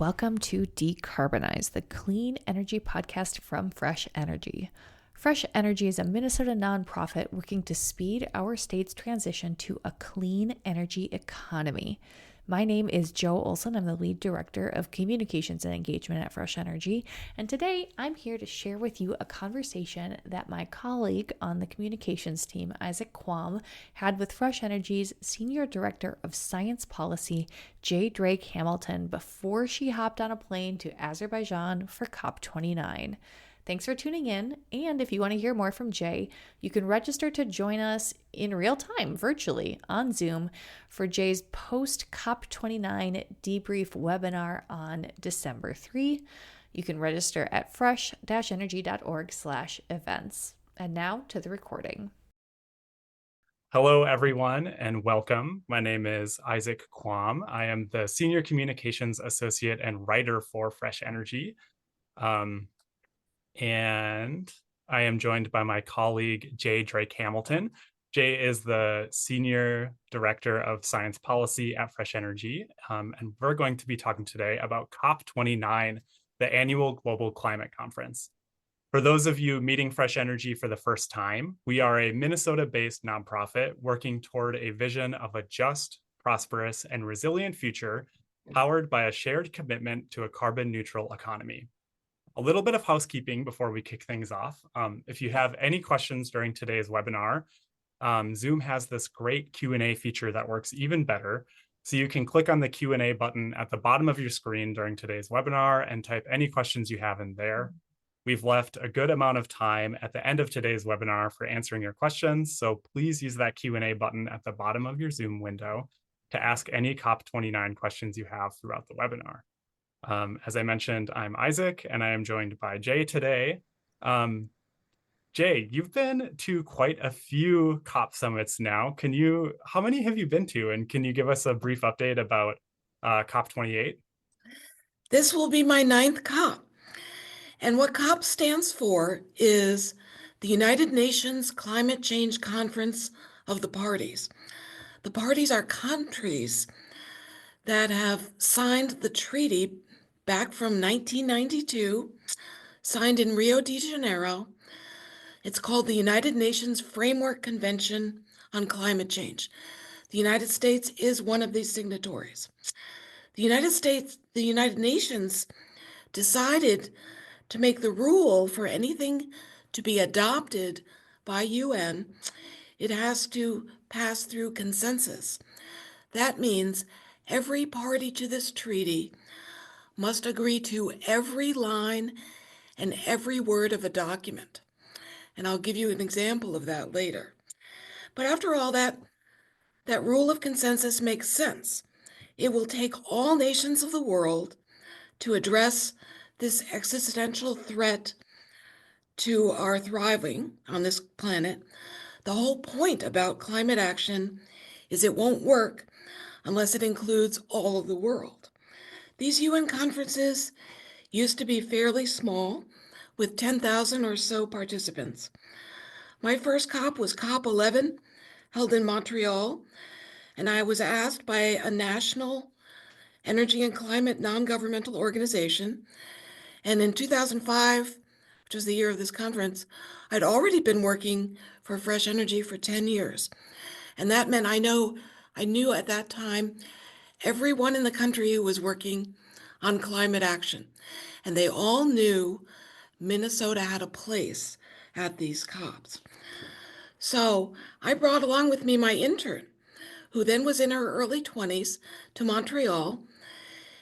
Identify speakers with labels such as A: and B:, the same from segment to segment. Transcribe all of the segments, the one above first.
A: welcome to Decarbonize, the clean energy podcast from Fresh Energy. Fresh Energy is a Minnesota nonprofit working to speed our state's transition to a clean energy economy. My name is Joe Olson. I'm the lead director of communications and engagement at Fresh Energy. And today I'm here to share with you a conversation that my colleague on the communications team, Isaac Quam, had with Fresh Energy's Senior Director of Science Policy, Jay Drake Hamilton, before she hopped on a plane to Azerbaijan for COP29. Thanks for tuning in, and if you want to hear more from Jay, you can register to join us in real time, virtually, on Zoom for Jay's post-COP29 debrief webinar on December 3. You can register at fresh-energy.org/events. And now to the recording.
B: Hello, everyone, and welcome. My name is Isaac Quam. I am the Senior Communications Associate and Writer for Fresh Energy. And I am joined by my colleague, Jay Drake Hamilton. Jay is the Senior Director of Science Policy at Fresh Energy, and we're going to be talking today about COP29, the annual Global Climate Conference. For those of you meeting Fresh Energy for the first time, we are a Minnesota-based nonprofit working toward a vision of a just, prosperous, and resilient future powered by a shared commitment to a carbon-neutral economy. A little bit of housekeeping before we kick things off. If you have any questions during today's webinar, Zoom has this great Q&A feature that works even better. So you can click on the Q&A button at the bottom of your screen during today's webinar and type any questions you have in there. We've left a good amount of time at the end of today's webinar for answering your questions. So please use that Q&A button at the bottom of your Zoom window to ask any COP29 questions you have throughout the webinar. As I mentioned, I'm Isaac, and I am joined by Jay today. Jay, you've been to quite a few COP summits now. How many have you been to? And can you give us a brief update about COP28?
C: This will be my 9th COP. And what COP stands for is the United Nations Climate Change Conference of the Parties. The parties are countries that have signed the treaty back from 1992, signed in Rio de Janeiro. It's called the United Nations Framework Convention on Climate Change. The United States is one of these signatories. The United Nations decided to make the rule for anything to be adopted by UN, it has to pass through consensus. That means every party to this treaty must agree to every line and every word of a document. And I'll give you an example of that later. But after all, that rule of consensus makes sense. It will take all nations of the world to address this existential threat to our thriving on this planet. The whole point about climate action is it won't work unless it includes all of the world. These UN conferences used to be fairly small, with 10,000 or so participants. My first COP was COP11, held in Montreal, and I was asked by a national energy and climate non-governmental organization. And in 2005, which was the year of this conference, I'd already been working for Fresh Energy for 10 years. And that meant I knew at that time everyone in the country who was working on climate action. And they all knew Minnesota had a place at these COPs. So I brought along with me my intern, who then was in her early 20s, to Montreal.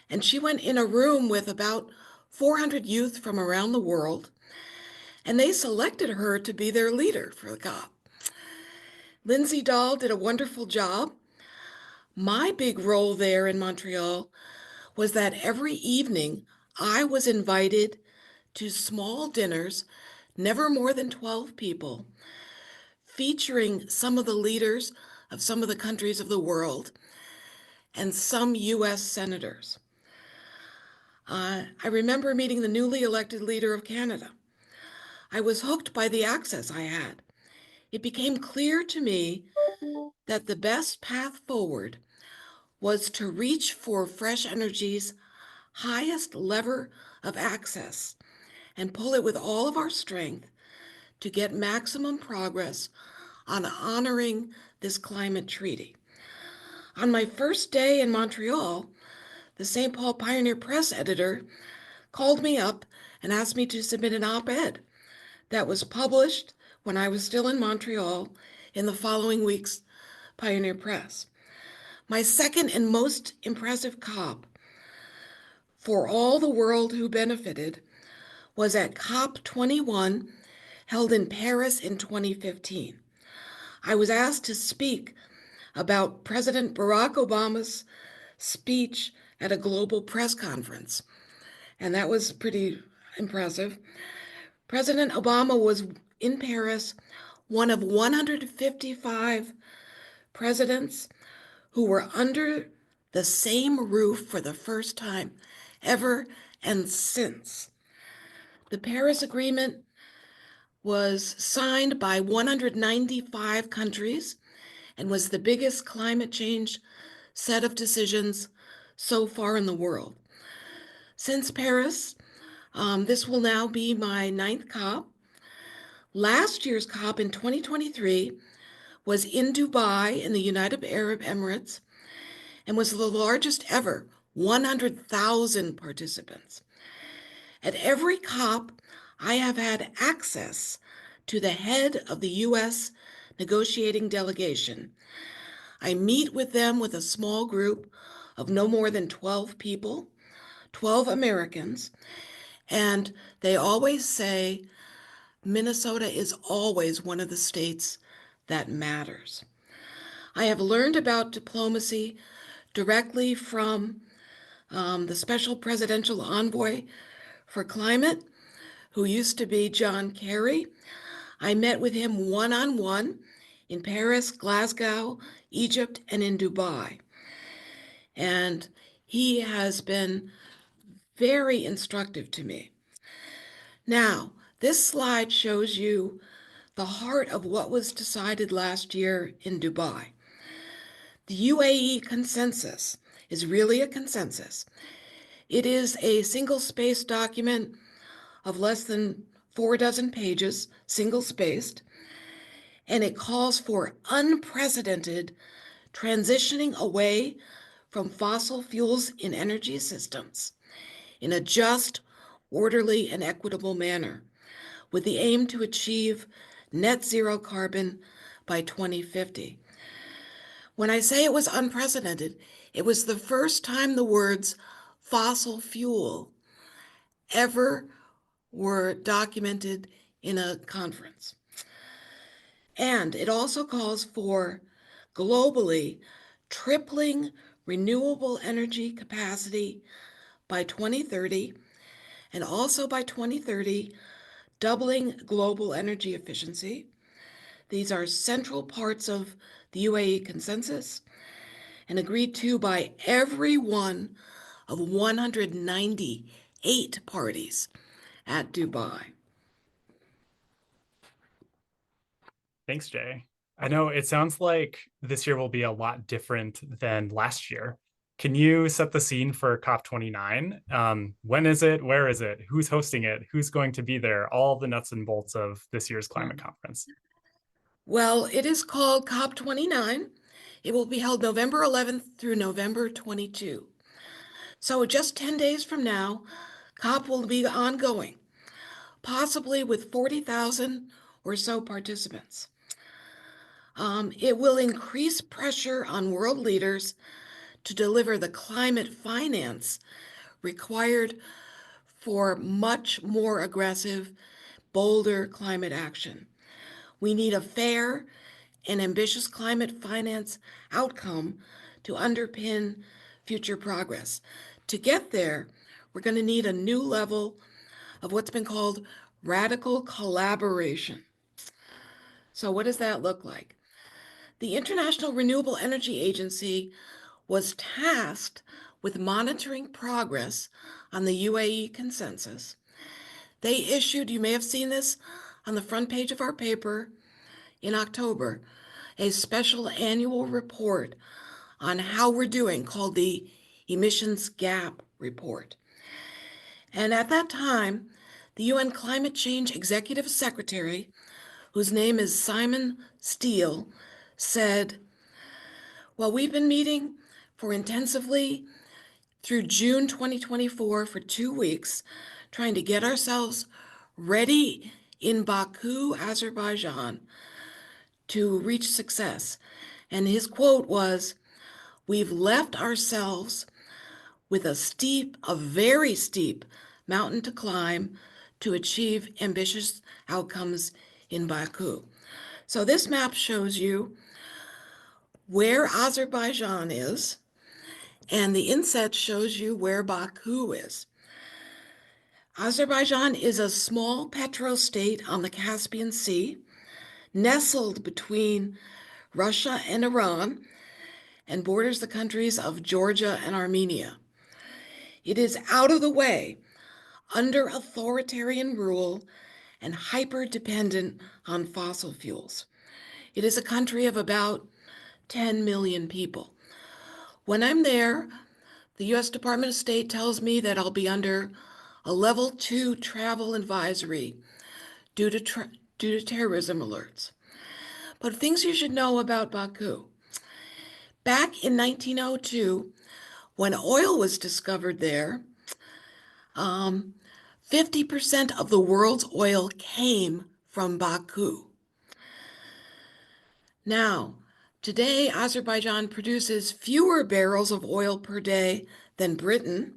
C: And she went in a room with about 400 youth from around the world, and they selected her to be their leader for the COP. Lindsay Dahl did a wonderful job. My big role there in Montreal was that every evening I was invited to small dinners, never more than 12 people, featuring some of the leaders of some of the countries of the world and some US senators. I remember meeting the newly elected leader of Canada. I was hooked by the access I had. It became clear to me that the best path forward was to reach for Fresh Energy's highest lever of access and pull it with all of our strength to get maximum progress on honoring this climate treaty. On my first day in Montreal, the St. Paul Pioneer Press editor called me up and asked me to submit an op-ed that was published when I was still in Montreal in the following week's Pioneer Press. My second and most impressive COP for all the world who benefited was at COP29 held in Paris in 2015. I was asked to speak about President Barack Obama's speech at a global press conference, and that was pretty impressive. President Obama was in Paris, one of 155 presidents who were under the same roof for the first time ever and since. The Paris Agreement was signed by 195 countries and was the biggest climate change set of decisions so far in the world. Since Paris, this will now be my 9th COP. Last year's COP in 2023 was in Dubai in the United Arab Emirates and was the largest ever, 100,000 participants. At every COP, I have had access to the head of the U.S. negotiating delegation. I meet with them with a small group of no more than 12 people, 12 Americans, and they always say Minnesota is always one of the states that matters. I have learned about diplomacy directly from the Special Presidential Envoy for Climate, who used to be John Kerry. I met with him one-on-one in Paris, Glasgow, Egypt, and in Dubai. And he has been very instructive to me. Now, this slide shows you the heart of what was decided last year in Dubai. The UAE consensus is really a consensus. It is a single-spaced document of less than 4 dozen pages, single-spaced, and it calls for unprecedented transitioning away from fossil fuels in energy systems in a just, orderly, and equitable manner, with the aim to achieve net zero carbon by 2050. When I say it was unprecedented, it was the first time the words fossil fuel ever were documented in a conference. And it also calls for globally tripling renewable energy capacity by 2030, and also by 2030, doubling global energy efficiency. These are central parts of the UAE consensus and agreed to by every one of 198 parties at Dubai.
B: Thanks, Jay. I know it sounds like this year will be a lot different than last year. Can you set the scene for COP29? When is it? Where is it? Who's hosting it? Who's going to be there? All the nuts and bolts of this year's climate conference.
C: Well, it is called COP29. It will be held November 11th through November 22. So just 10 days from now, COP will be ongoing, possibly with 40,000 or so participants. It will increase pressure on world leaders to deliver the climate finance required for much more aggressive, bolder climate action. We need a fair and ambitious climate finance outcome to underpin future progress. To get there, we're going to need a new level of what's been called radical collaboration. So what does that look like? The International Renewable Energy Agency was tasked with monitoring progress on the UAE consensus. They issued, you may have seen this on the front page of our paper in October, a special annual report on how we're doing called the Emissions Gap Report. And at that time, the UN Climate Change Executive Secretary, whose name is Simon Steele, said, well, we've been meeting for intensively through June 2024 for 2 weeks, trying to get ourselves ready in Baku, Azerbaijan, to reach success. And his quote was, we've left ourselves with a very steep mountain to climb to achieve ambitious outcomes in Baku. So this map shows you where Azerbaijan is, and the inset shows you where Baku is. Azerbaijan is a small petrostate on the Caspian Sea, nestled between Russia and Iran, and borders the countries of Georgia and Armenia. It is out of the way, under authoritarian rule, and hyper-dependent on fossil fuels. It is a country of about 10 million people. When I'm there, the U.S. Department of State tells me that I'll be under a level 2 travel advisory due to terrorism alerts. But things you should know about Baku. Back in 1902, when oil was discovered there, 50% of the world's oil came from Baku. Now, today, Azerbaijan produces fewer barrels of oil per day than Britain.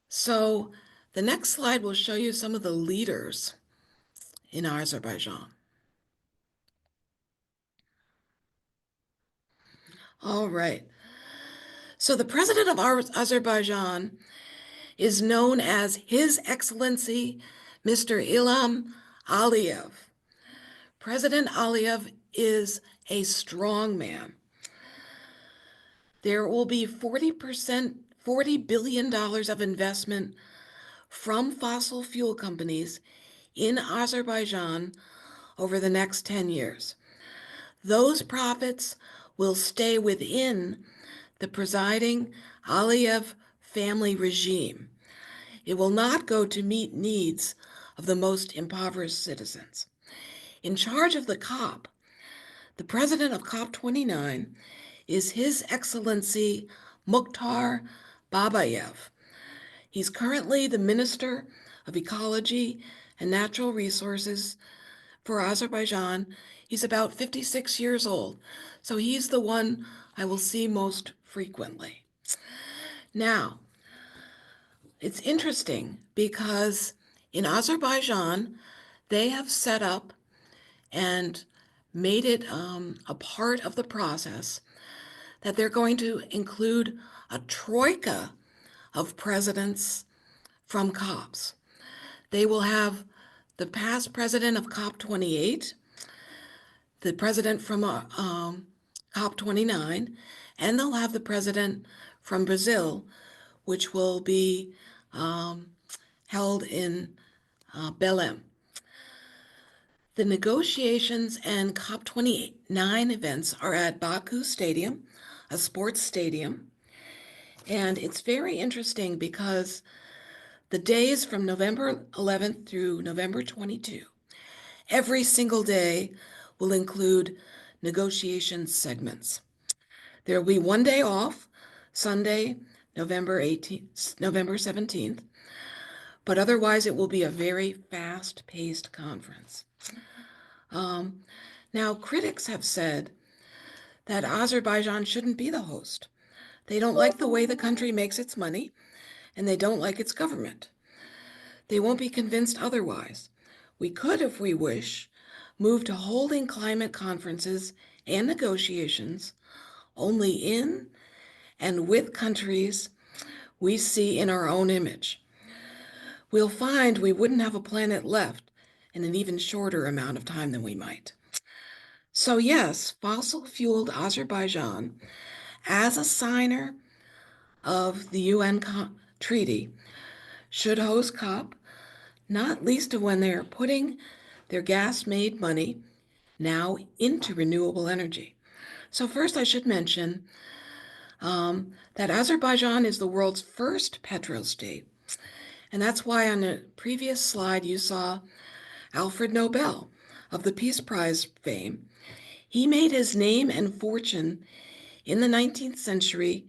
C: So the next slide will show you some of the leaders in Azerbaijan. All right. So the president of Azerbaijan is known as His Excellency Mr. Ilham Aliyev. President Aliyev is a strong man. There will be $40 billion of investment from fossil fuel companies in Azerbaijan over the next 10 years. Those profits will stay within the presiding Aliyev family regime. It will not go to meet needs of the most impoverished citizens. In charge of the COP, the president of COP29 is His Excellency Mukhtar Babayev. He's currently the Minister of Ecology and Natural Resources for Azerbaijan. He's about 56 years old, so he's the one I will see most frequently. Now, it's interesting because in Azerbaijan, they have set up and made it a part of the process that they're going to include a troika of presidents from COPs. They will have the past president of COP28, the president from COP29, and they'll have the president from Brazil, which will be held in Belém. The negotiations and COP29 events are at Baku Stadium, a sports stadium. And it's very interesting because the days from November 11th through November 22, every single day will include negotiation segments. There will be one day off, Sunday, November 17th, but otherwise it will be a very fast-paced conference. Now, critics have said that Azerbaijan shouldn't be the host. They don't like the way the country makes its money, and they don't like its government. They won't be convinced otherwise. We could, if we wish, move to holding climate conferences and negotiations only in and with countries we see in our own image. We'll find we wouldn't have a planet left in an even shorter amount of time than we might. So yes, fossil-fueled Azerbaijan, as a signer of the UN treaty, should host COP, not least of when they're putting their gas-made money now into renewable energy. So first I should mention that Azerbaijan is the world's first petrostate. And that's why on a previous slide you saw Alfred Nobel of the Peace Prize fame. He made his name and fortune in the 19th century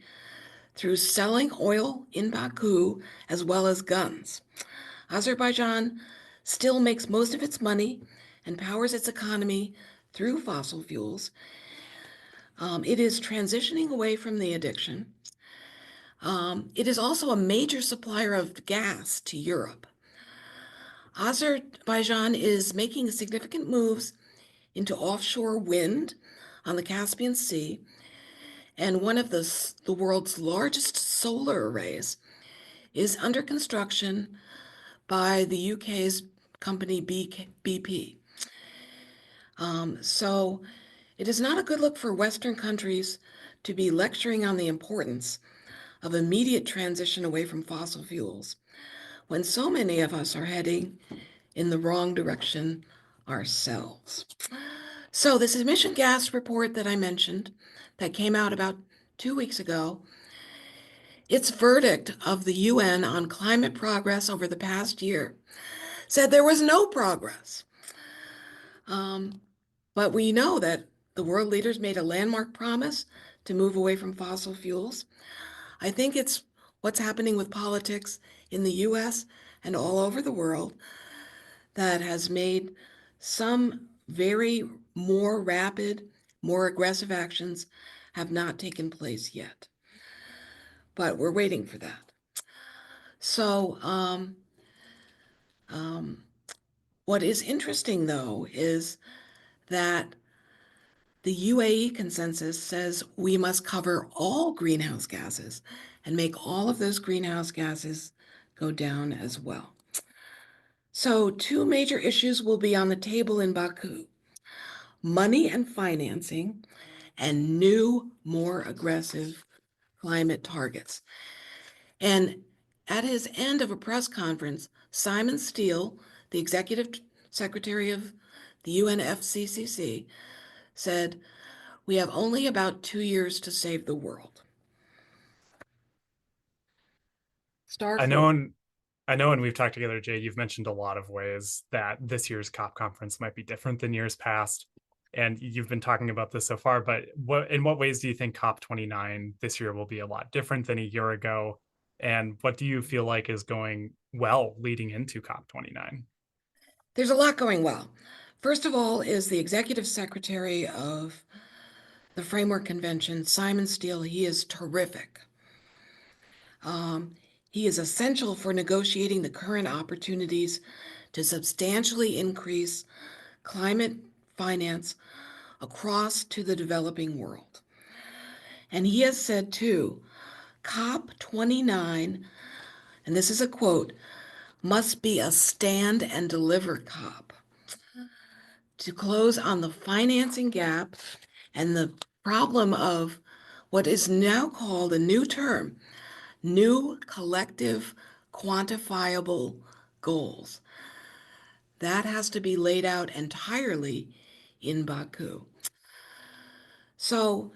C: through selling oil in Baku as well as guns. Azerbaijan still makes most of its money and powers its economy through fossil fuels. It is transitioning away from the addiction. It is also a major supplier of gas to Europe. Azerbaijan is making significant moves into offshore wind on the Caspian Sea, and one of the world's largest solar arrays is under construction by the UK's company BP. So it is not a good look for Western countries to be lecturing on the importance of immediate transition away from fossil fuels when so many of us are heading in the wrong direction ourselves. So this emission gas report that I mentioned that came out about 2 weeks ago, its verdict of the UN on climate progress over the past year said there was no progress. But we know that the world leaders made a landmark promise to move away from fossil fuels. I think it's what's happening with politics in the US and all over the world that has made some very more rapid, more aggressive actions have not taken place yet. But we're waiting for that. So what is interesting, though, is that the UAE consensus says we must cover all greenhouse gases and make all of those greenhouse gases go down as well. So 2 major issues will be on the table in Baku: money and financing, and new, more aggressive climate targets. And at his end of a press conference, Simon Steele, the executive secretary of the UNFCCC, said, "We have only about 2 years to save the world."
B: I know, and we've talked together, Jay, you've mentioned a lot of ways that this year's COP conference might be different than years past. And you've been talking about this so far, but in what ways do you think COP29 this year will be a lot different than a year ago? And what do you feel like is going well leading into COP29?
C: There's a lot going well. First of all is the executive secretary of the Framework Convention, Simon Steele. He is terrific. He is essential for negotiating the current opportunities to substantially increase climate finance across to the developing world. And he has said too, COP29, and this is a quote, must be a stand and deliver COP to close on the financing gap and the problem of what is now called a new term, new collective quantifiable goals. That has to be laid out entirely in Baku. So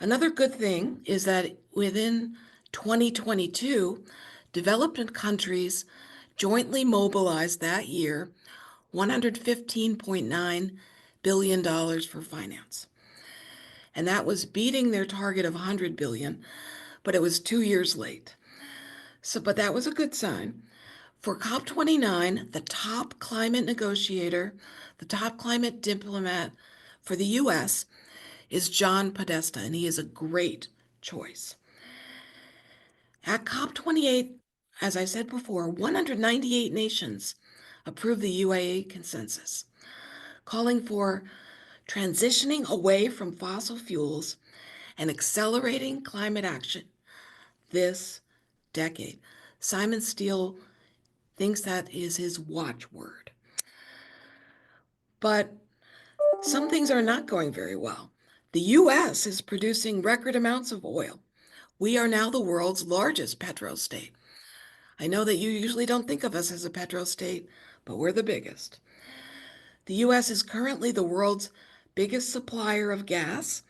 C: another good thing is that within 2022, developed countries jointly mobilized that year $115.9 billion for finance. And that was beating their target of $100 billion, but it was 2 years late. But that was a good sign. For COP29, the top climate negotiator, the top climate diplomat for the US is John Podesta, and he is a great choice. At COP28, as I said before, 198 nations approved the UAE consensus, calling for transitioning away from fossil fuels and accelerating climate action this decade. Simon Steele thinks that is his watchword. But some things are not going very well. The US is producing record amounts of oil. We are now the world's largest petrostate. I know that you usually don't think of us as a petrostate, but we're the biggest. The US is currently the world's biggest supplier of gas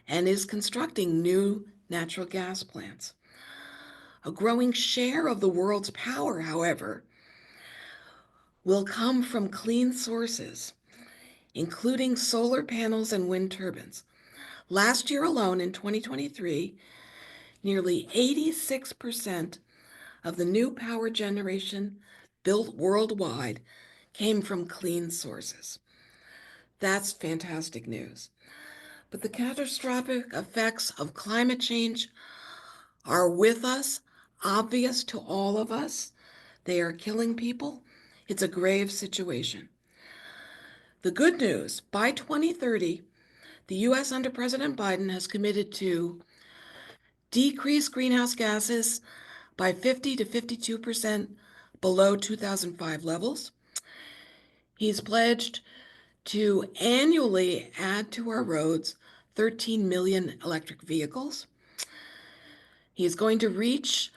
C: and is constructing new natural gas plants. A growing share of the world's power, however, will come from clean sources, including solar panels and wind turbines. Last year alone, in 2023, nearly 86% of the new power generation built worldwide came from clean sources. That's fantastic news. But the catastrophic effects of climate change are with us, obvious to all of us. They are killing people. It's a grave situation. The good news, by 2030, the US under President Biden has committed to decrease greenhouse gases by 50 to 52% below 2005 levels. He's pledged to annually add to our roads 13 million electric vehicles. He is going to reach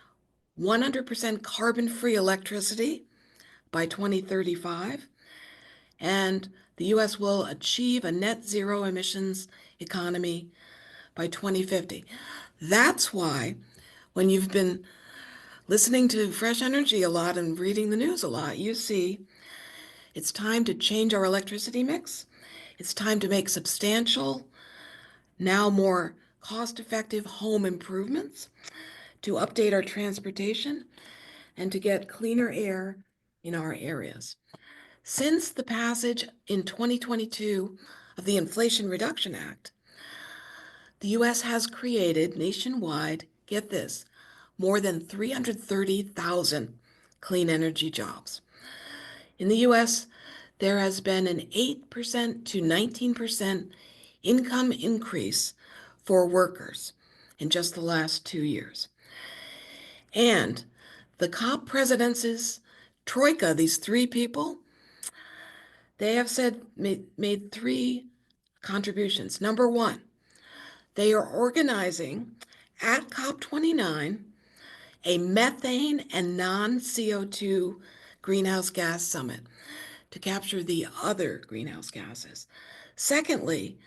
C: 100% carbon-free electricity by 2035, and the US will achieve a net zero emissions economy by 2050. That's why when you've been listening to Fresh Energy a lot and reading the news a lot, you see it's time to change our electricity mix. It's time to make substantial, now more cost-effective home improvements, to update our transportation, and to get cleaner air in our areas. Since the passage in 2022 of the Inflation Reduction Act, the US has created nationwide, get this, more than 330,000 clean energy jobs. In the US, there has been an 8% to 19% income increase for workers in just the last 2 years. And the COP presidents' troika, these three people, they have made three contributions. Number one, they are organizing at COP29 a methane and non-CO2 greenhouse gas summit to capture the other greenhouse gases. Secondly,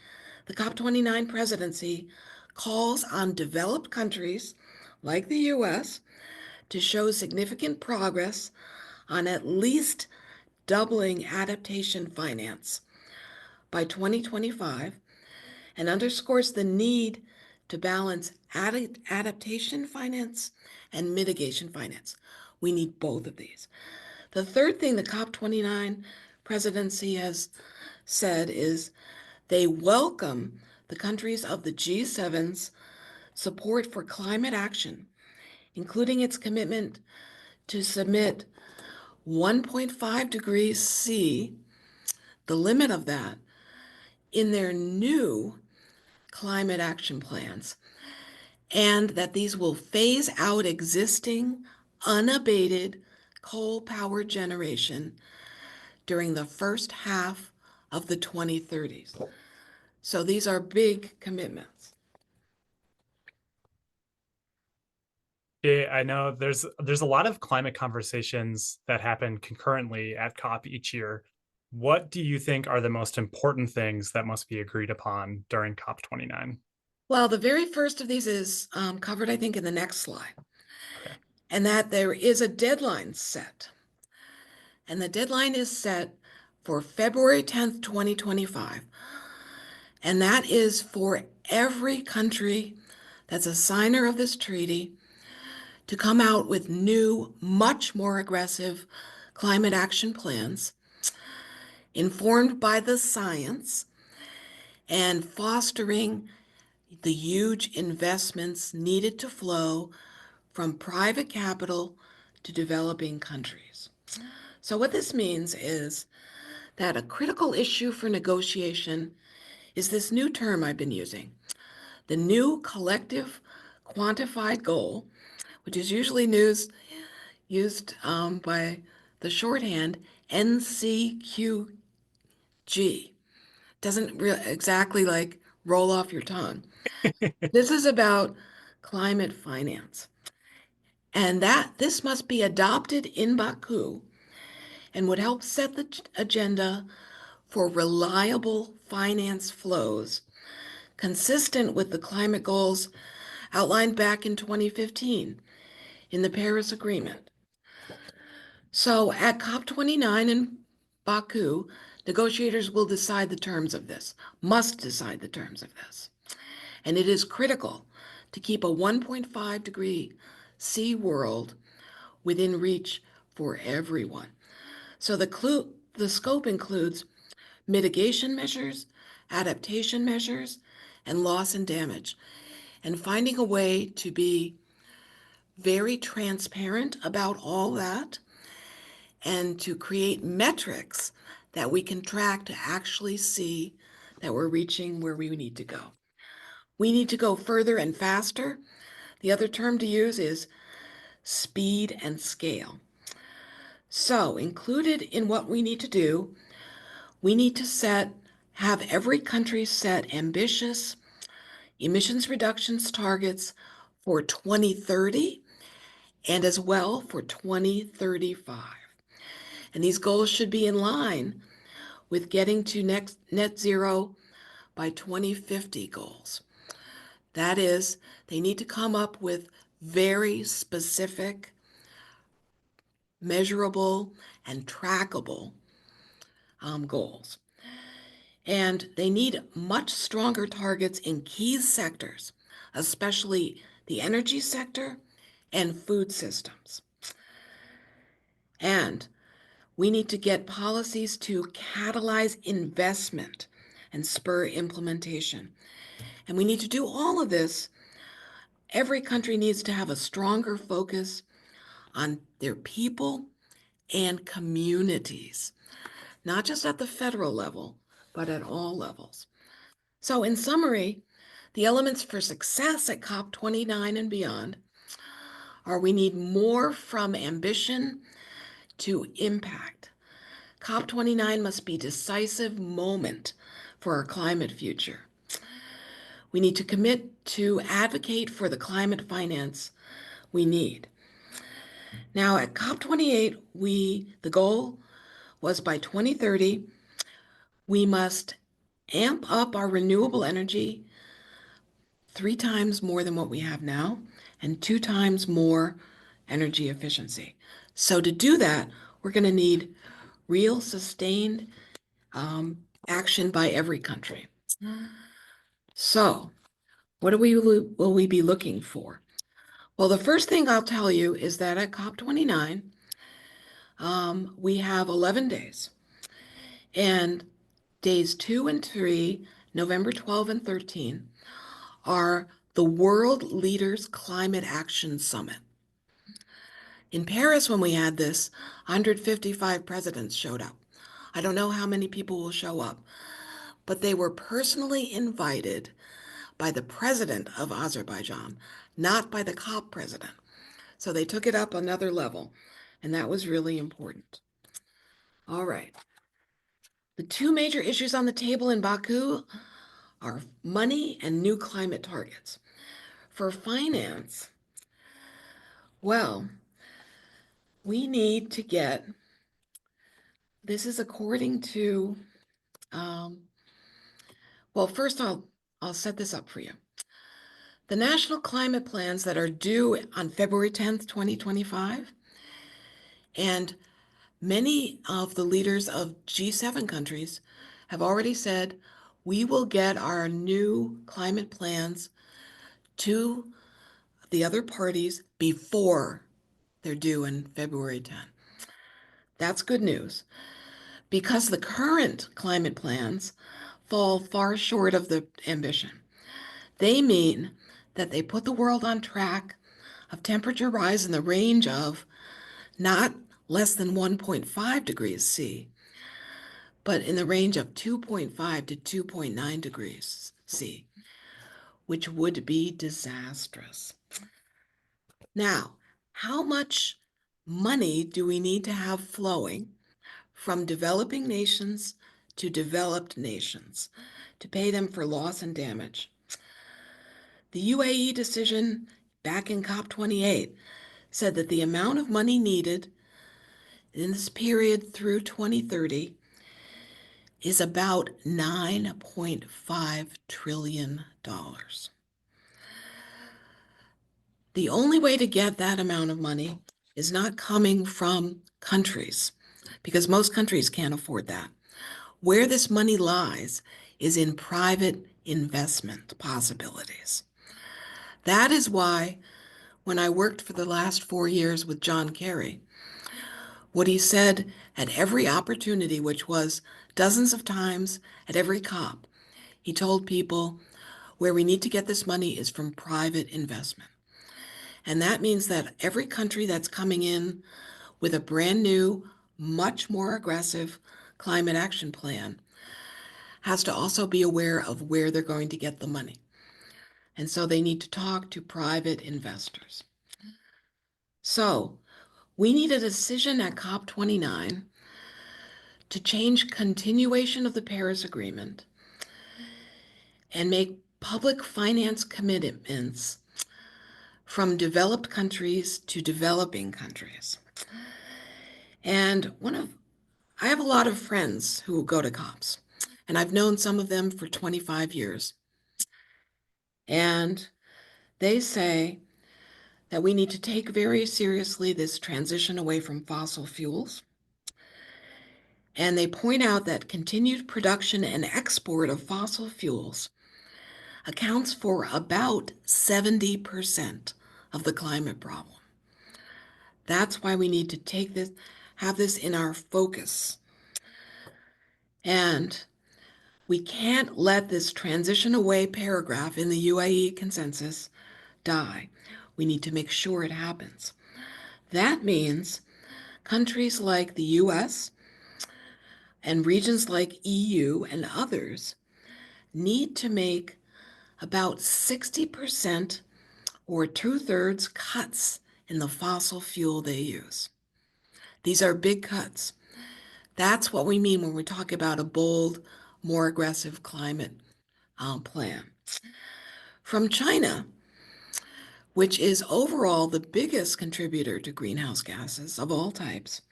C: the COP29 presidency calls on developed countries like the US to show significant progress on at least doubling adaptation finance by 2025, and underscores the need to balance adaptation finance and mitigation finance. We need both of these. The third thing the COP29 presidency has said is they welcome the countries of the G7's support for climate action, including its commitment to submit 1.5 degrees C, the limit of that, in their new climate action plans, and that these will phase out existing unabated coal power generation during the first half of the 2030s. So these are big commitments.
B: Yeah, I know there's a lot of climate conversations that happen concurrently at COP each year. What do you think are the most important things that must be agreed upon during COP29?
C: Well, the very first of these is covered, I think, in the next slide.
B: Okay.
C: And that there is a deadline set. And the deadline is set for February 10th, 2025. And that is for every country that's a signer of this treaty to come out with new, much more aggressive climate action plans informed by the science and fostering the huge investments needed to flow from private capital to developing countries. So what this means is that a critical issue for negotiation is this new term I've been using, the new collective quantified goal, which is usually used by the shorthand NCQG. Doesn't exactly like roll off your tongue. This is about climate finance. And this must be adopted in Baku and would help set the agenda for reliable finance flows consistent with the climate goals outlined back in 2015 in the Paris Agreement. So at COP29 in Baku, negotiators will decide the terms of this, must decide the terms of this. And it is critical to keep a 1.5 degree C world within reach for everyone. So the scope includes mitigation measures, adaptation measures, and loss and damage, and finding a way to be very transparent about all that and to create metrics that we can track to actually see that we're reaching where we need to go. We need to go further and faster. The other term to use is speed and scale. So included in what we need to do, we need to have every country set ambitious emissions reductions targets for 2030 and as well for 2035. And these goals should be in line with getting to net zero by 2050 goals. That is, they need to come up with very specific, measurable, and trackable goals. And they need much stronger targets in key sectors, especially the energy sector and food systems. And we need to get policies to catalyze investment and spur implementation. And we need to do all of this. Every country needs to have a stronger focus on their people and communities, not just at the federal level, but at all levels. So in summary, the elements for success at COP29 and beyond are we need more from ambition to impact. COP29 must be a decisive moment for our climate future. We need to commit to advocate for the climate finance we need. Now at COP28, the goal was by 2030, we must amp up our renewable energy 3 times more than what we have now and 2 times more energy efficiency. So to do that, we're going to need real sustained action by every country. So what will we be looking for? Well, the first thing I'll tell you is that at COP29, we have 11 days. And days 2 and 3, November 12 and 13, are the World Leaders Climate Action Summit. In Paris, when we had this, 155 presidents showed up. I don't know how many people will show up, but they were personally invited by the president of Azerbaijan, not by the COP president. So they took it up another level, and that was really important. All right. The 2 major issues on the table in Baku are money and new climate targets. For finance, well, we need to get, this is according to, well, first I'll set this up for you. The national climate plans that are due on February 10th, 2025, and many of the leaders of G7 countries have already said, we will get our new climate plans to the other parties before they're due in February 10. That's good news because the current climate plans fall far short of the ambition. They mean that they put the world on track of temperature rise in the range of not less than 1.5 degrees C, but in the range of 2.5 to 2.9 degrees C, which would be disastrous. Now, how much money do we need to have flowing from developing nations to developed nations to pay them for loss and damage? The UAE decision back in COP28 said that the amount of money needed in this period through 2030 is about $9.5 trillion. The only way to get that amount of money is not coming from countries, because most countries can't afford that. Where this money lies is in private investment possibilities. That is why when I worked for the last 4 years with John Kerry, what he said at every opportunity, which was dozens of times at every COP, he told people where we need to get this money is from private investment. And that means that every country that's coming in with a brand new, much more aggressive climate action plan has to also be aware of where they're going to get the money. And so they need to talk to private investors. So we need a decision at COP29 to change continuation of the Paris Agreement and make public finance commitments from developed countries to developing countries. And I have a lot of friends who go to COPs, and I've known some of them for 25 years. And they say that we need to take very seriously this transition away from fossil fuels. And they point out that continued production and export of fossil fuels accounts for about 70% of the climate problem. That's why we need to have this in our focus. And we can't let this transition away paragraph in the UAE consensus die. We need to make sure it happens. That means countries like the US and regions like EU and others need to make about 60% or 2/3 cuts in the fossil fuel they use. These are big cuts. That's what we mean when we talk about a bold, more aggressive climate plan. From China, which is overall the biggest contributor to greenhouse gases of all types,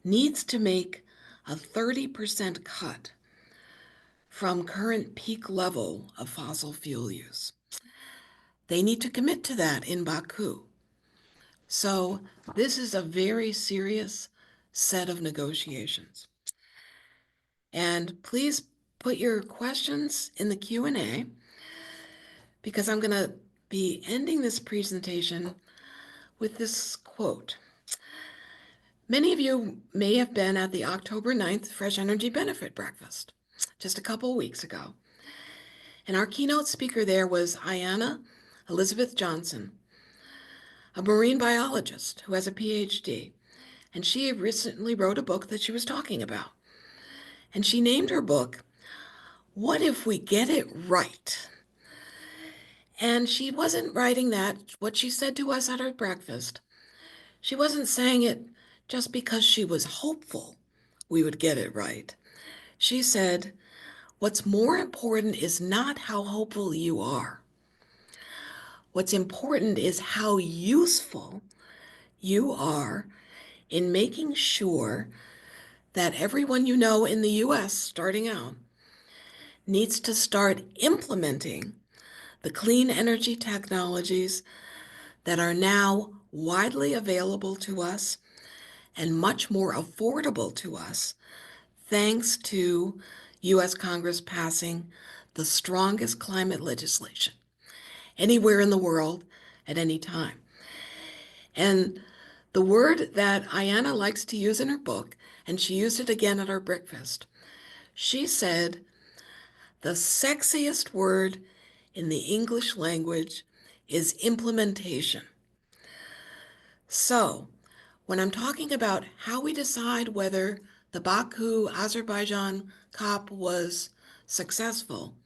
C: needs to make a 30% cut from current peak level of fossil fuel use. They need to commit to that in Baku. So this is a very serious set of negotiations. And please put your questions in the Q&A, because I'm going to be ending this presentation with this quote. Many of you may have been at the October 9th Fresh Energy Benefit Breakfast just a couple of weeks ago. And our keynote speaker there was Ayanna Elizabeth Johnson, a marine biologist who has a PhD. And she recently wrote a book that she was talking about. And she named her book, What If We Get It Right? And she wasn't writing that, what she said to us at our breakfast. She wasn't saying it just because she was hopeful we would get it right. She said, what's more important is not how hopeful you are. What's important is how useful you are in making sure that everyone you know in the US starting out needs to start implementing the clean energy technologies that are now widely available to us and much more affordable to us, thanks to US Congress passing the strongest climate legislation anywhere in the world at any time. And the word that Ayanna likes to use in her book, and she used it again at our breakfast, she said, the sexiest word in the English language is implementation. So when I'm talking about how we decide whether the Baku, Azerbaijan COP was successful,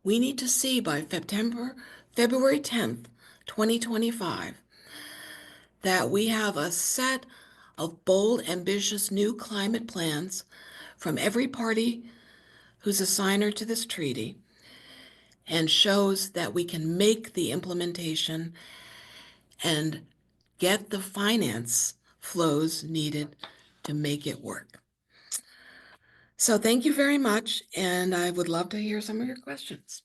C: we need to see by February 10th, 2025, that we have a set of bold, ambitious new climate plans from every party who's a signer to this treaty, and shows that we can make the implementation and get the finance flows needed to make it work. So thank you very much, and I would love to hear some of your questions.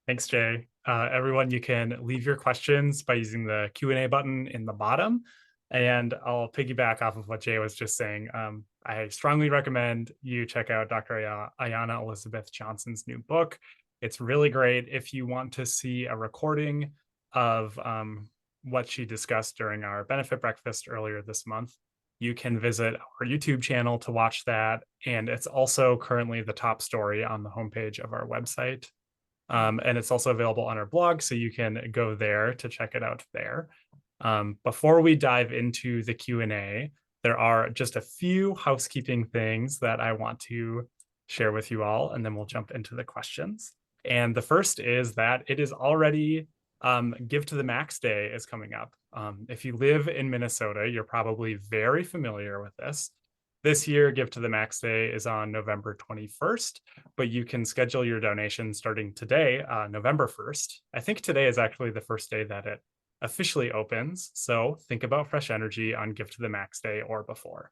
B: Thanks, Jay. Everyone, you can leave your questions by using the Q&A button in the bottom. And I'll piggyback off of what Jay was just saying. I strongly recommend you check out Dr. Ayanna Elizabeth Johnson's new book. It's really great. If you want to see a recording of what she discussed during our benefit breakfast earlier this month, you can visit our YouTube channel to watch that. And it's also currently the top story on the homepage of our website. And it's also available on our blog, so you can go there to check it out there. Before we dive into the Q&A, there are just a few housekeeping things that I want to share with you all, and then we'll jump into the questions. And the first is that it is already Give to the Max Day is coming up. If you live in Minnesota, you're probably very familiar with this. This year, Give to the Max Day is on November 21st, but you can schedule your donation starting today, November 1st. I think today is actually the first day that it officially opens. So think about Fresh Energy on Give to the Max Day or before.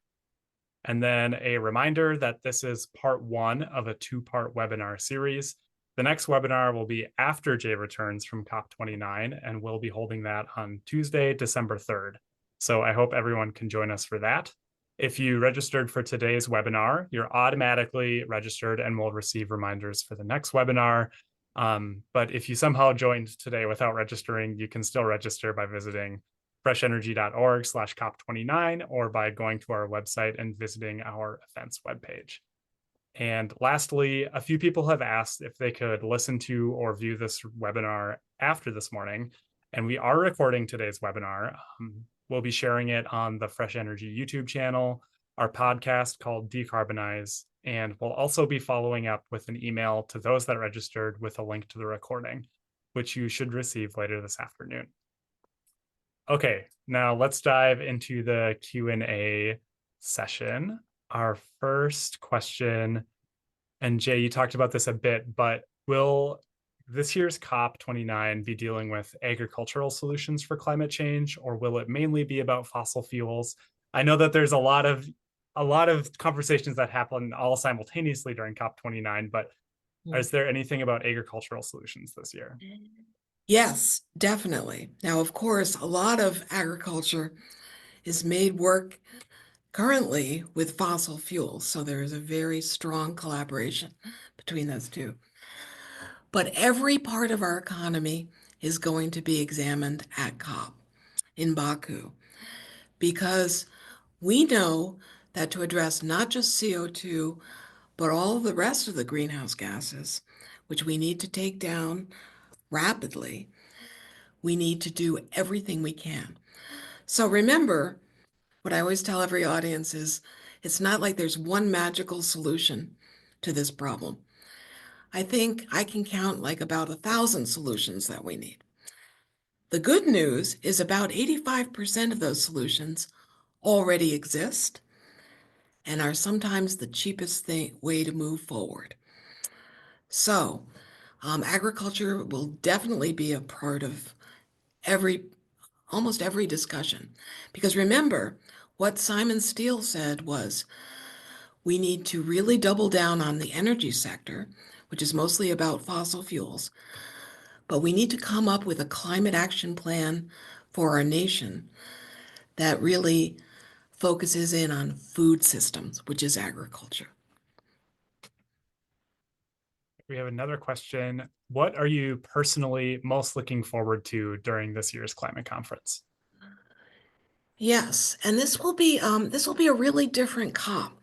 B: And then a reminder that this is part one of a two-part webinar series. The next webinar will be after Jay returns from COP29, and we'll be holding that on Tuesday, December 3rd. So I hope everyone can join us for that. If you registered for today's webinar, you're automatically registered and will receive reminders for the next webinar. But if you somehow joined today without registering, you can still register by visiting freshenergy.org/COP29 or by going to our website and visiting our events webpage. And lastly, a few people have asked if they could listen to or view this webinar after this morning. And we are recording today's webinar. We'll be sharing it on the Fresh Energy YouTube channel, our podcast called Decarbonize, and we'll also be following up with an email to those that registered with a link to the recording, which you should receive later this afternoon. Okay, now let's dive into the Q&A session. Our first question, and Jay, you talked about this a bit, but will this year's COP29 be dealing with agricultural solutions for climate change, or will it mainly be about fossil fuels? I know that there's a lot of conversations that happen all simultaneously during COP29, but is there anything about agricultural solutions this year?
C: Yes, definitely. Now, of course, a lot of agriculture is made work currently with fossil fuels, so there is a very strong collaboration between those two. But every part of our economy is going to be examined at COP in Baku, because we know that to address not just CO2, but all of the rest of the greenhouse gases, which we need to take down rapidly, we need to do everything we can. So remember, what I always tell every audience is, it's not like there's one magical solution to this problem. I think I can count like about 1,000 solutions that we need. The good news is about 85% of those solutions already exist and are sometimes the cheapest way to move forward. So agriculture will definitely be a part of almost every discussion. Because remember, what Simon Steele said was, we need to really double down on the energy sector, which is mostly about fossil fuels, but we need to come up with a climate action plan for our nation that really focuses in on food systems, which is agriculture.
B: We have another question. What are you personally most looking forward to during this year's climate conference?
C: Yes, and this will be a really different COP,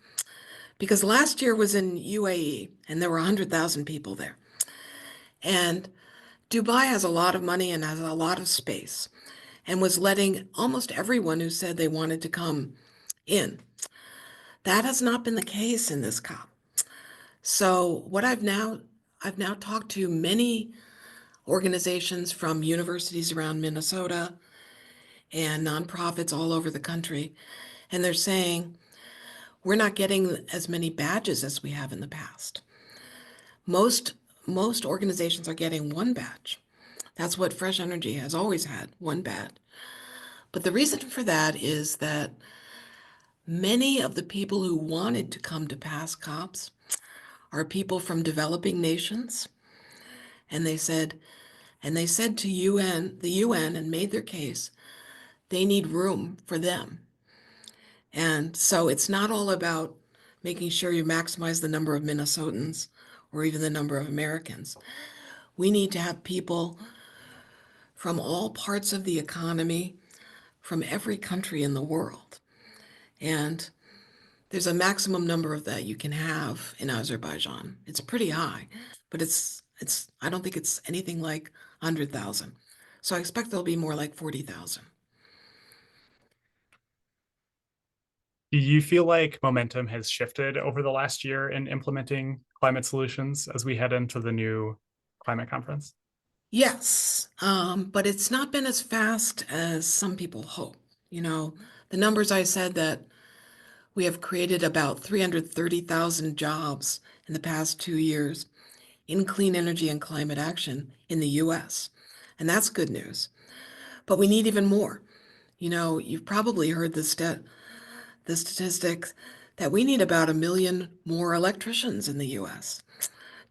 C: because last year was in UAE and there were 100,000 people there. And Dubai has a lot of money and has a lot of space and was letting almost everyone who said they wanted to come in. That has not been the case in this COP. So what I've now talked to many organizations from universities around Minnesota and nonprofits all over the country, and they're saying, we're not getting as many badges as we have in the past. Most organizations are getting one badge. That's what Fresh Energy has always had, one badge. But the reason for that is that many of the people who wanted to come to past COPs are people from developing nations, And they said to the UN, and made their case, they need room for them. And so it's not all about making sure you maximize the number of Minnesotans or even the number of Americans. We need to have people from all parts of the economy, from every country in the world. And there's a maximum number of that you can have in Azerbaijan. It's pretty high, but I don't think it's anything like 100,000. So I expect there'll be more like 40,000.
B: Do you feel like momentum has shifted over the last year in implementing climate solutions as we head into the new climate conference?
C: Yes, but it's not been as fast as some people hope. You know, the numbers I said, that we have created about 330,000 jobs in the past 2 years in clean energy and climate action in the US. And that's good news. But we need even more. You know, you've probably heard the statistic that we need about 1 million more electricians in the US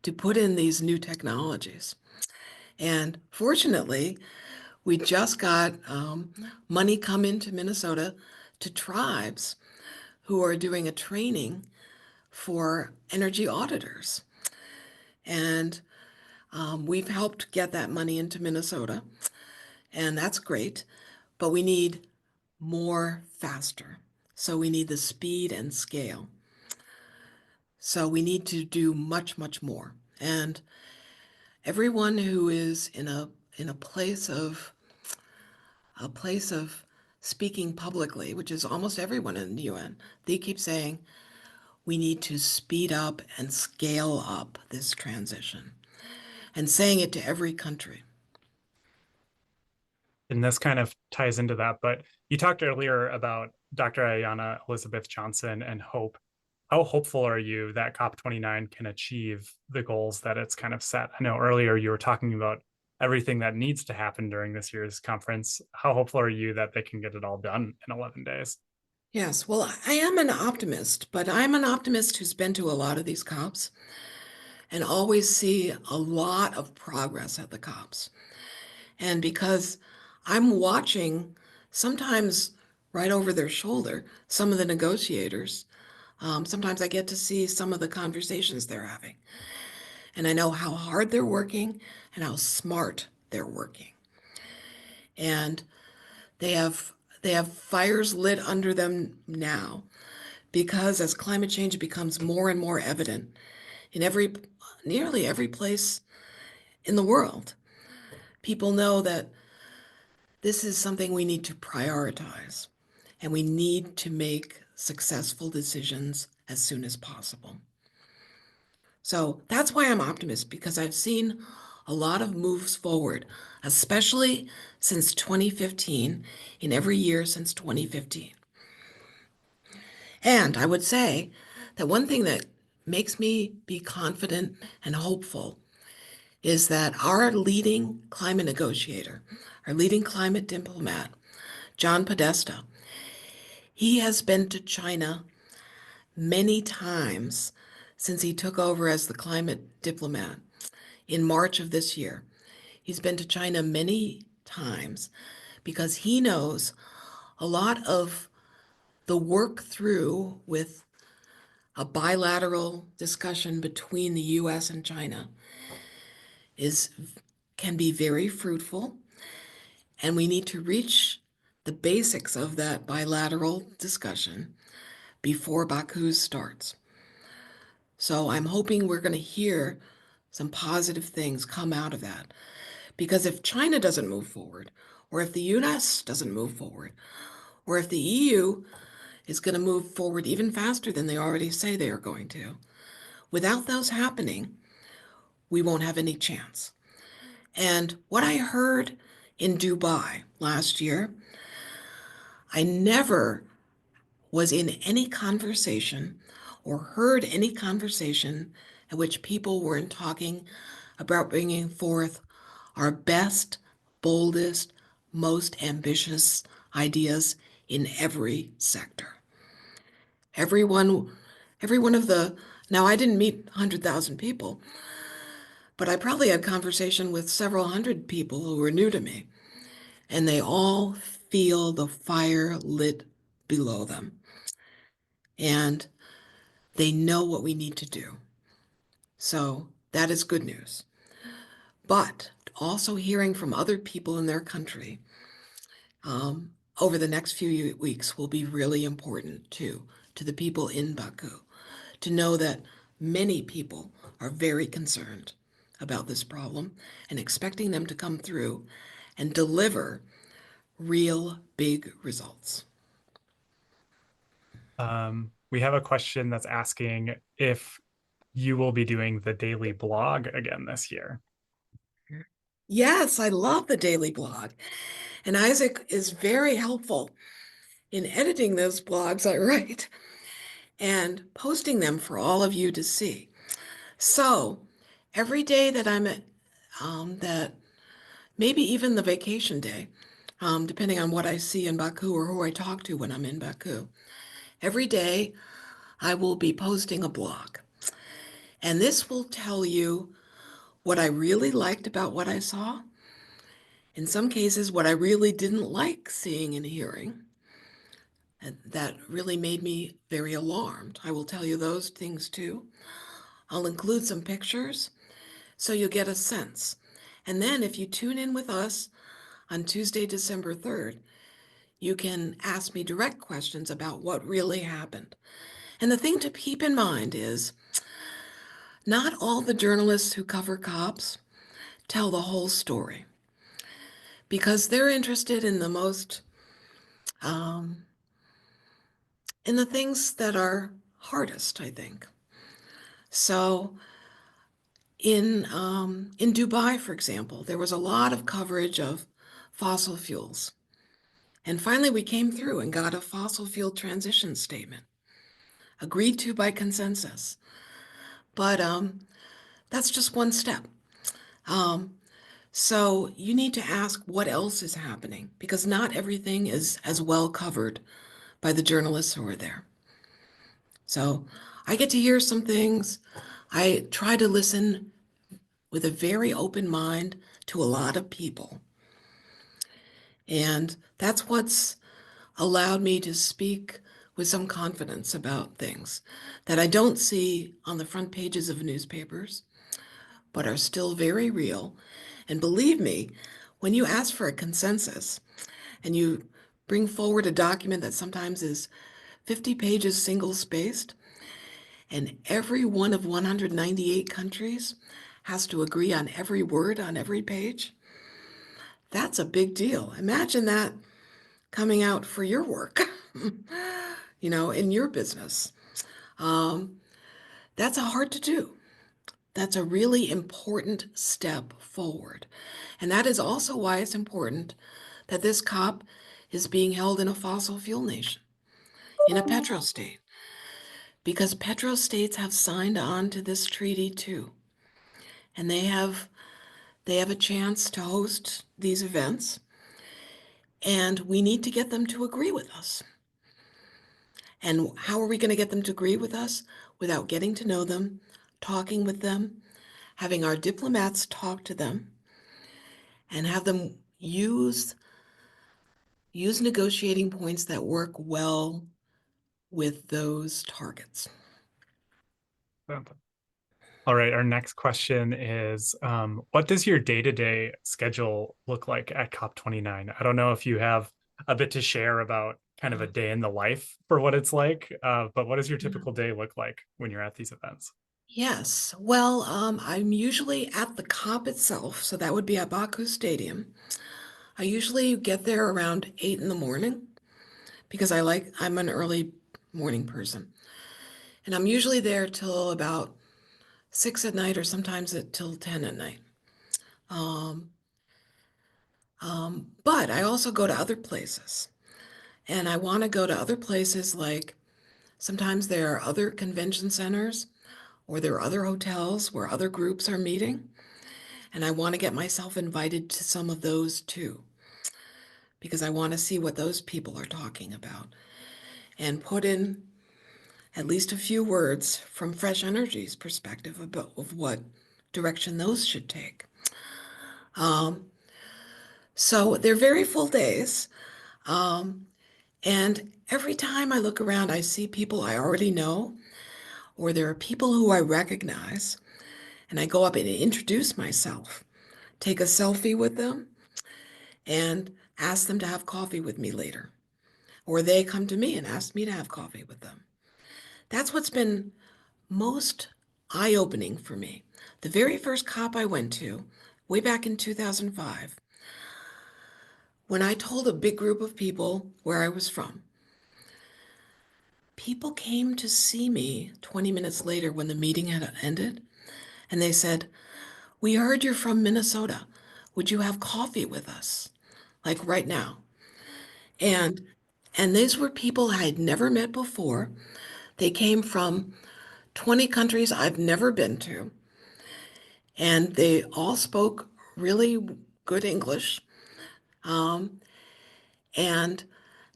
C: to put in these new technologies. And fortunately, we just got money come into Minnesota to tribes who are doing a training for energy auditors. And we've helped get that money into Minnesota, and that's great, but we need more faster. So we need the speed and scale. So we need to do much, much more. And everyone who is in a place of speaking publicly, which is almost everyone in the UN, they keep saying we need to speed up and scale up this transition, and saying it to every country.
B: And this kind of ties into that, but you talked earlier about Dr. Ayanna Elizabeth Johnson and hope. How hopeful are you that COP29 can achieve the goals that it's kind of set? I know earlier you were talking about everything that needs to happen during this year's conference. How hopeful are you that they can get it all done in 11 days?
C: Yes, well, I am an optimist, but I'm an optimist who's been to a lot of these COPs and always see a lot of progress at the COPs. And because I'm watching, sometimes right over their shoulder, some of the negotiators, sometimes I get to see some of the conversations they're having. And I know how hard they're working and how smart they're working. And they have fires lit under them now, because as climate change becomes more and more evident in nearly every place in the world, people know that this is something we need to prioritize, and we need to make successful decisions as soon as possible. So that's why I'm optimist, because I've seen a lot of moves forward, especially since 2015, in every year since 2015. And I would say that one thing that makes me be confident and hopeful is that our leading climate negotiator, our leading climate diplomat, John Podesta, he has been to China many times since he took over as the climate diplomat in March of this year. He's been to China many times because he knows a lot of the work through with a bilateral discussion between the US and China can be very fruitful, and we need to reach the basics of that bilateral discussion before Baku starts. So I'm hoping we're going to hear some positive things come out of that. Because if China doesn't move forward, or if the US doesn't move forward, or if the EU is going to move forward even faster than they already say they are going to, without those happening, we won't have any chance. And what I heard in Dubai last year, I never was in any conversation or heard any conversation in which people weren't talking about bringing forth our best, boldest, most ambitious ideas in every sector. Every one of the, now I didn't meet 100,000 people, But I probably had conversation with several hundred people who were new to me, and they all feel the fire lit below them. And they know what we need to do. So that is good news. But also hearing from other people in their country over the next few weeks will be really important too, to the people in Baku, to know that many people are very concerned about this problem and expecting them to come through and deliver real big results.
B: We have a question that's asking if you will be doing the daily blog again this year.
C: Yes, I love the daily blog. And Isaac is very helpful in editing those blogs I write and posting them for all of you to see. So every day that I'm at, that maybe even the vacation day, depending on what I see in Baku or who I talk to when I'm in Baku, every day I will be posting a blog. And this will tell you what I really liked about what I saw. In some cases, what I really didn't like seeing and hearing. And that really made me very alarmed. I will tell you those things too. I'll include some pictures so you'll get a sense. And then if you tune in with us on Tuesday, December 3rd, you can ask me direct questions about what really happened. And the thing to keep in mind is not all the journalists who cover cops tell the whole story because they're interested in the most, in the things that are hardest, I think. So in Dubai, for example, there was a lot of coverage of fossil fuels. And finally, we came through and got a fossil fuel transition statement, agreed to by consensus. But that's just one step. So you need to ask what else is happening because not everything is as well covered by the journalists who are there. So I get to hear some things. I try to listen with a very open mind to a lot of people. And that's what's allowed me to speak with some confidence about things that I don't see on the front pages of newspapers, but are still very real. And believe me, when you ask for a consensus and you bring forward a document that sometimes is 50 pages single spaced, and every one of 198 countries has to agree on every word on every page, that's a big deal. Imagine that coming out for your work, in your business. That's hard to do. That's a really important step forward. And that is also why it's important that this COP is being held in a fossil fuel nation, in a petrostate, because petrostates have signed on to this treaty too. And they have a chance to host these events, and we need to get them to agree with us. And how are we going to get them to agree with us? Without getting to know them, talking with them, having our diplomats talk to them, and have them use negotiating points that work well with those targets.
B: All right, our next question is, what does your day-to-day schedule look like at COP29? I don't know if you have a bit to share about kind of a day in the life for what it's like, but what does your typical day look like when you're at these events?
C: Yes, well, I'm usually at the COP itself, so that would be at Baku Stadium. I usually get there around 8 in the morning because I'm an early morning person. And I'm usually there till about 6 at night or sometimes till 10 at night. But I also go to other places. And I want to go to other places like sometimes there are other convention centers or there are other hotels where other groups are meeting. And I want to get myself invited to some of those too, because I want to see what those people are talking about and put in at least a few words from Fresh Energy's perspective of what direction those should take. So they're very full days. And every time I look around, I see people I already know, or there are people who I recognize, and I go up and introduce myself, take a selfie with them, and ask them to have coffee with me later. Or they come to me and ask me to have coffee with them. That's what's been most eye-opening for me. The very first COP I went to, way back in 2005, when I told a big group of people where I was from, people came to see me 20 minutes later when the meeting had ended, and they said, "We heard you're from Minnesota. Would you have coffee with us? Like right now?" And these were people I had never met before. They came from 20 countries I've never been to, and they all spoke really good English. And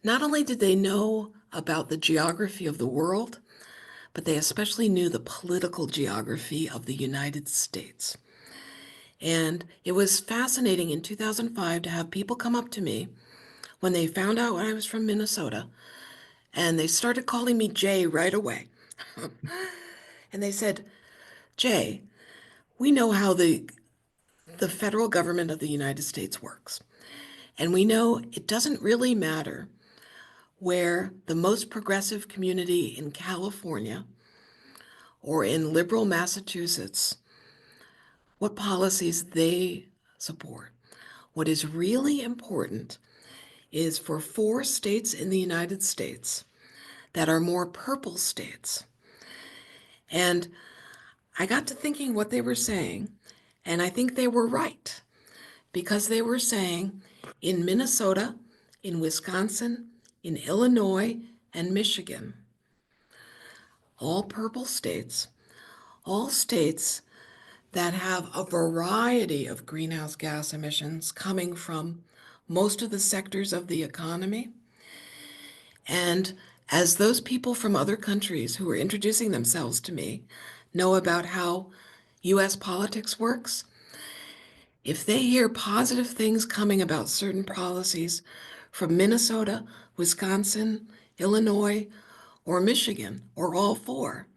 C: not only did they know about the geography of the world, but they especially knew the political geography of the United States. And it was fascinating in 2005 to have people come up to me when they found out I was from Minnesota, and they started calling me Jay right away. And they said, "Jay, we know how the federal government of the United States works. And we know it doesn't really matter where the most progressive community in California or in liberal Massachusetts, what policies they support. What is really important is for 4 states in the United States that are more purple states." And I got to thinking what they were saying, and I think they were right, because they were saying in Minnesota, in Wisconsin, in Illinois, and Michigan, all purple states, all states that have a variety of greenhouse gas emissions coming from most of the sectors of the economy. And as those people from other countries who are introducing themselves to me know about how US politics works, if they hear positive things coming about certain policies from Minnesota, Wisconsin, Illinois, or Michigan, or all 4,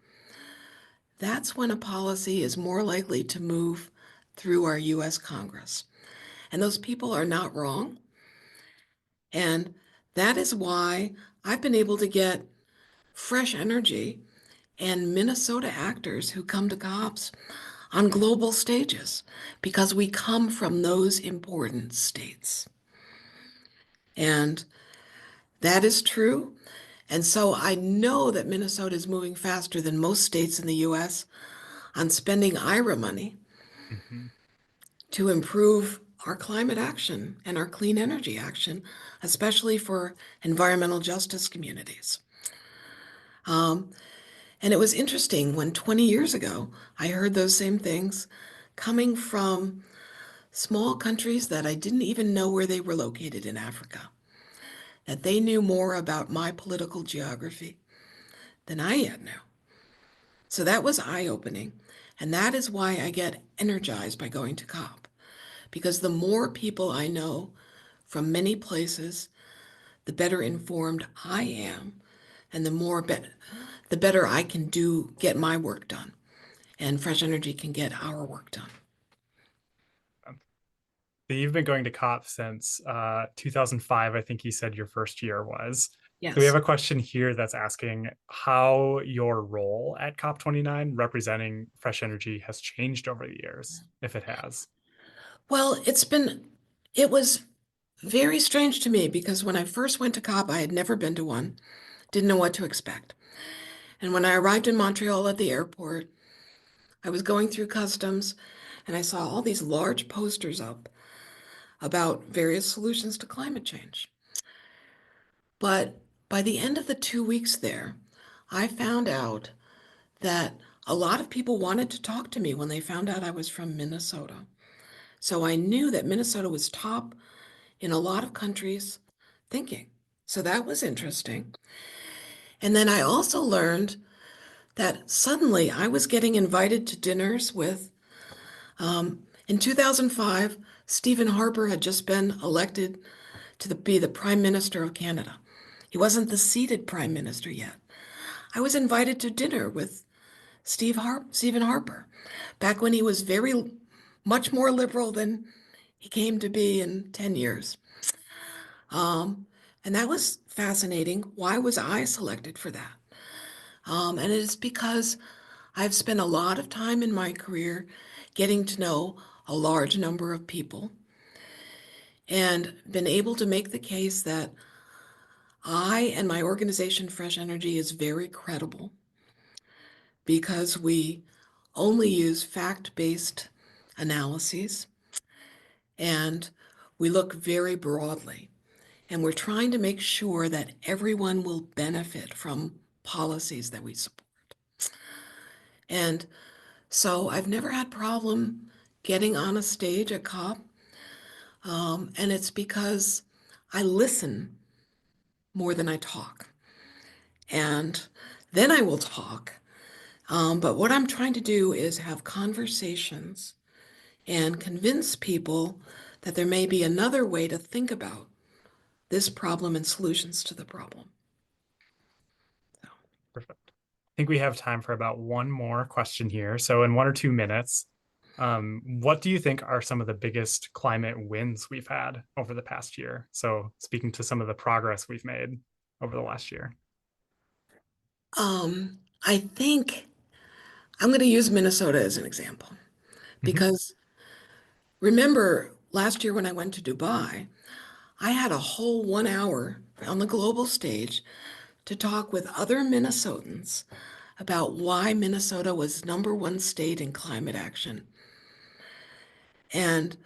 C: that's when a policy is more likely to move through our US Congress. And those people are not wrong. And that is why I've been able to get fresh energy and Minnesota actors who come to COPs on global stages, because we come from those important states. And that is true. And so I know that Minnesota is moving faster than most states in the US on spending IRA money
B: Mhm.
C: to improve our climate action and our clean energy action, especially for environmental justice communities. And it was interesting when 20 years ago, I heard those same things coming from small countries that I didn't even know where they were located in Africa, that they knew more about my political geography than I yet knew. So that was eye-opening. And that is why I get energized by going to COP, because the more people I know from many places, the better informed I am, and the better I can get my work done, and Fresh Energy can get our work done.
B: So you've been going to COP since 2005, I think you said your first year was.
C: Yes.
B: So we have a question here that's asking how your role at COP29 representing fresh energy has changed over the years, if it has.
C: Well, it was very strange to me, because when I first went to COP, I had never been to one, didn't know what to expect. And when I arrived in Montreal at the airport, I was going through customs, and I saw all these large posters up about various solutions to climate change. But by the end of the 2 weeks there, I found out that a lot of people wanted to talk to me when they found out I was from Minnesota. So I knew that Minnesota was top in a lot of countries thinking. So that was interesting. And then I also learned that suddenly I was getting invited to dinners with In 2005, Stephen Harper had just been elected to be the Prime Minister of Canada. He wasn't the seated Prime Minister yet. I was invited to dinner with Stephen Harper back when he was very much more liberal than he came to be in 10 years. And that was fascinating. Why was I selected for that? And it is because I've spent a lot of time in my career getting to know a large number of people and been able to make the case that I and my organization, Fresh Energy, is very credible because we only use fact-based analyses and we look very broadly. And we're trying to make sure that everyone will benefit from policies that we support. And so I've never had problem getting on a stage at COP. And it's because I listen more than I talk. And then I will talk. But what I'm trying to do is have conversations and convince people that there may be another way to think about this problem and solutions to the problem.
B: Perfect. I think we have time for about one more question here. So in 1 or 2 minutes, what do you think are some of the biggest climate wins we've had over the past year? So speaking to some of the progress we've made over the last year.
C: I think I'm going to use Minnesota as an example because remember last year when I went to Dubai, I had a whole 1 hour on the global stage to talk with other Minnesotans about why Minnesota was #1 state in climate action. And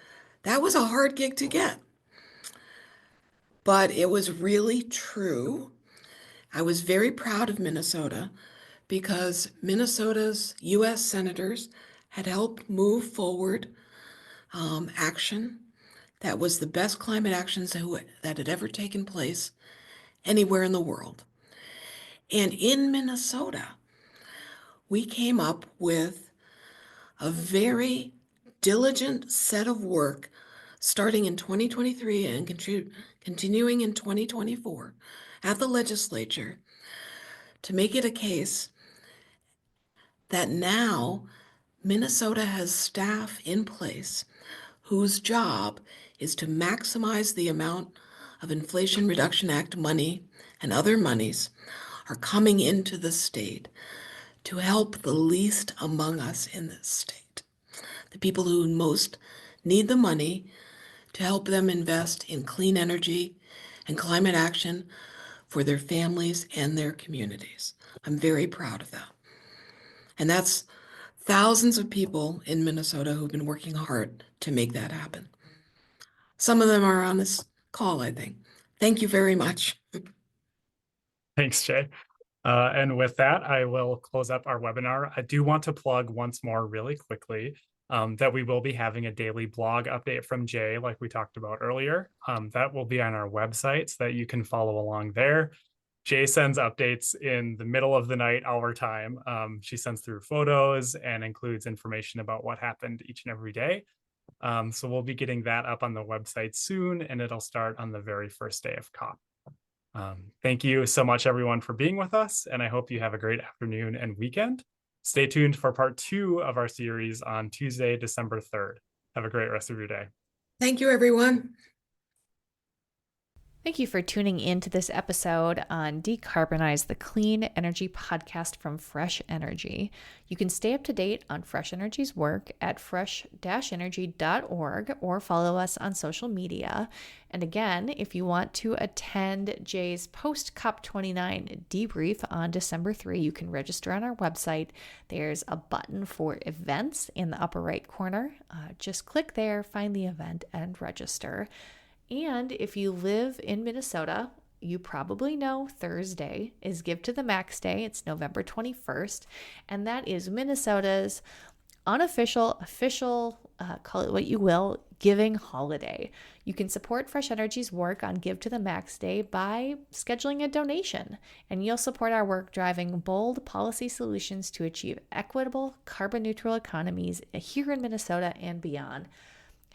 C: that was a hard gig to get, but it was really true. I was very proud of Minnesota because Minnesota's US senators had helped move forward action that was the best climate actions that had ever taken place anywhere in the world. And in Minnesota, we came up with a very diligent set of work starting in 2023 and continuing in 2024 at the legislature to make it a case that now Minnesota has staff in place whose job is to maximize the amount of Inflation Reduction Act money and other monies are coming into the state to help the least among us in this state, the people who most need the money to help them invest in clean energy and climate action for their families and their communities. I'm very proud of that. And that's thousands of people in Minnesota who've been working hard to make that happen. Some of them are on this call, I think. Thank you very much.
B: Thanks, Jay. And with that, I will close up our webinar. I do want to plug once more really quickly that we will be having a daily blog update from Jay, like we talked about earlier. That will be on our website so that you can follow along there. Jay sends updates in the middle of the night, our time. She sends through photos and includes information about what happened each and every day. So we'll be getting that up on the website soon, and it'll start on the very first day of COP. Thank you so much, everyone, for being with us, and I hope you have a great afternoon and weekend. Stay tuned for part 2 of our series on Tuesday, December 3rd. Have a great rest of your day.
C: Thank you, everyone.
A: Thank you for tuning in to this episode on Decarbonize, the Clean Energy Podcast from Fresh Energy. You can stay up to date on Fresh Energy's work at fresh-energy.org or follow us on social media. And again, if you want to attend Jay's post-COP29 debrief on December 3, you can register on our website. There's a button for events in the upper right corner. Just click there, find the event, and register. And if you live in Minnesota, you probably know Thursday is Give to the Max Day. It's November 21st, and that is Minnesota's official, call it what you will, giving holiday. You can support Fresh Energy's work on Give to the Max Day by scheduling a donation, and you'll support our work driving bold policy solutions to achieve equitable, carbon-neutral economies here in Minnesota and beyond.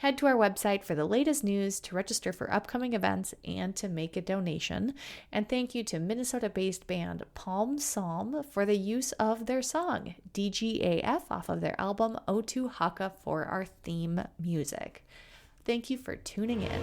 A: Head to our website for the latest news, to register for upcoming events, and to make a donation. And thank you to Minnesota-based band Palm Psalm for the use of their song, DGAF, off of their album O2 Haka, for our theme music. Thank you for tuning in.